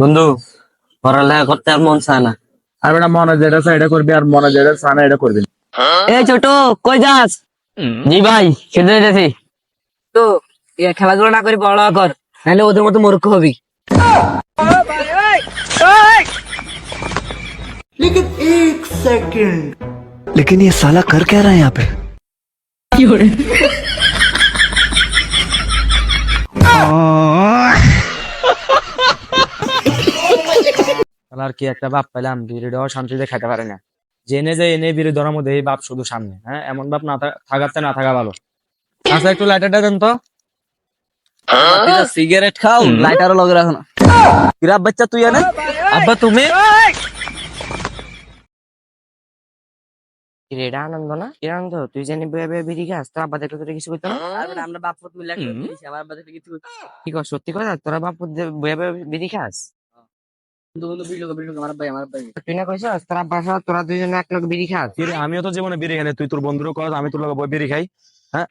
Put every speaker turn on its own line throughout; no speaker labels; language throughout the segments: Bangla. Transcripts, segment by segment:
বন্ধু, পড়ালেখা করতে আর মন চায় না।
আর বেটা মনে যেটা চায় এটা করবি, আর মনে যেটা চায় না এটা করবি না।
এই ছোট, কই যাস? জি ভাই, খেতে যেতেছি। তো খেলাধুলা না করে পড়ালেখা কর, নাহলে ওদের মতো মূর্খ হবি।
लेकिन ये साला कर क्या रहा है यहाँ पे।
আর কি একটা বাপ পেলাম, বিড়িটাও শান্তিতে খাইতে পারে না। জেনে যে এনে বিড়ি ধরার মধ্যে এই বাপ শুধু সামনে। হ্যাঁ, এমন বাপ না থাকাতে না থাকা ভালো। আচ্ছা, একটু লাইটারটা দেন তো।
সিগারেট খাও, লাইটারও লগে রাখো না। কিরাব বাচ্চা তুই এনে? আব্বা তুমি? এটা আনন্দ না? কি আনন্দ? তুই জানি বয়ে বয়ে বিড়ি খাস, তোর আব্বা দেখলে তোর কিছু করতো না? আমরা বাপ পুত মিলে একটা বিড়ি খাই, আমার আব্বা দেখলে কিছু করতো না। কি কর, সত্যি কথা? তোরা বাপ পুত বয়ে বয়ে বিড়ি খাস? তুই না কইছিস তোর আব্বা সহ তোরা দুইজনে এক লোক বিড়ি খাস?
কি রে, আমিও তো জীবনে বিড়ি খাই না। তুই তোর বন্ধুরও কর, আমি তোর লগে বই বিড়ি খাই। হ্যাঁ,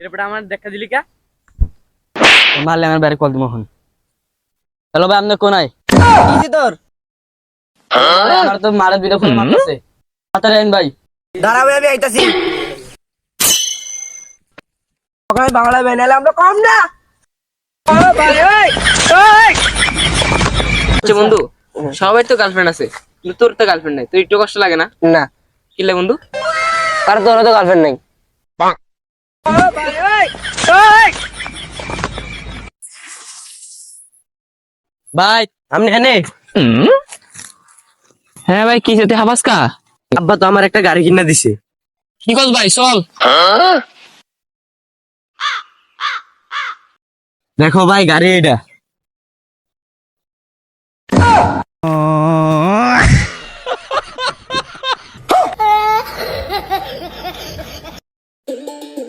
এরপরে আমার দেখা দিলি কা? মারলে আমার বাড়ি কল দিমো এখন। হ্যালো ভাই, আপনি কোনায়? কি তোর? আমার তো মারা দুইটা ফোন মারতেছে। তাড়াতাড়ি আইন ভাই। দাঁড়াবে, আমি আইতাছি। সকালে বাংলা বেনালে আমরা কম না। বন্ধু, সবাই তো গার্লফ্রেন্ড আছে, কিন্তু তোর তো গার্লফ্রেন্ড নাই। তোর একটু কষ্ট লাগে না? না। কি লাগে বন্ধু? কারণ তোর তো গার্লফ্রেন্ড নাই। ভাই, আপনি এনে? হ্যাঁ ভাই, কি যেতে হাবাস কা? আব্বা তো আমার একটা গাড়ি কিনা দিছে। কি কস ভাই, চল। দেখো ভাই, গাড়ি এটা।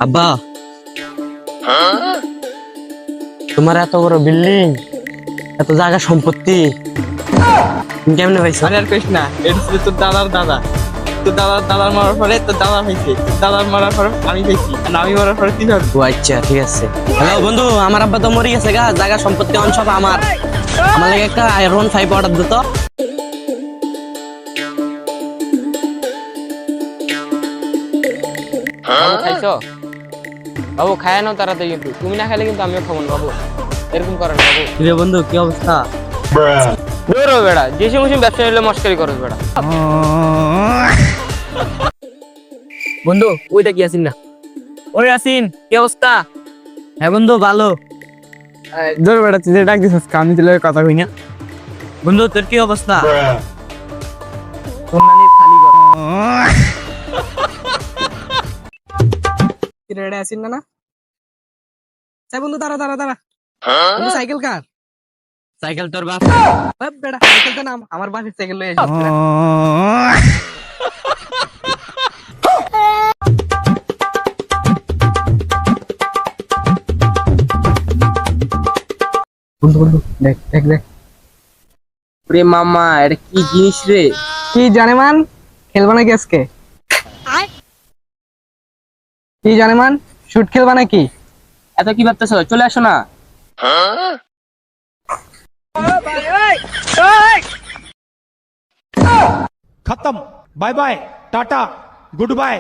আব্বা, তোমার এত বড় বিল্ডিং, এত জায়গা সম্পত্তি, তুমি কেমনে পাইছো?
আর কইস না, এটা ছিল তোর দাদার দাদা। তোর দাদার মারার পরে তোর দাদা হয়েছে, দাদার মারার পরে আমি পেয়েছি, আর আমি মারার পরে তুই ধর।
ও আচ্ছা, ঠিক আছে। হ্যালো বন্ধু, আমার আব্বা তো মরে গেছে গা, জায়গা সম্পত্তি অন সব আমার। আমার লাগে একটা আয়রন 5 অর্ডার দিত।
বাবু খাইছো? বাবু খায় নাও তাড়াতাড়ি, কিন্তু তুমি না খাইলে কিন্তু আমিও খাবো না বাবু। এরকম করো না বাবু।
রে বন্ধু, কি অবস্থা?
দৌড়ো বেড়া, যে সময় ব্যবসা নিলে মস্কারি করো বেড়া।
বন্ধু, ওইটা কি আছিস না?
ওরে আসিন, কি অবস্থা?
হ্যাঁ বন্ধু, ভালো।
দৌড় বেড়া, তুই যে ডাক দিছিস, আমি তুলে কথা কই না।
বন্ধু, তোর কি অবস্থা?
তোর নানির খালি ঘর। কি রেডে আসিন না? চাই বন্ধু, দাঁড়া দাঁড়া দাঁড়া। বন্ধু, সাইকেল কার?
সাইকেল তোর বাপ।
বেড়া, সাইকেলটা নাম, আমার বাসের সাইকেল লয়ে যাস।
বন্ধু বন্ধু, দেখ দেখ দেখ।
রে মামা, এটা কি জিনিস রে?
কি জানে মান, খেলবা নাকি আজকে? কি জানে মান, শুট খেলবা নাকি?
এত কি ভাবতেছ? চলে আসো না।
खत्म। Bye bye tata good bye.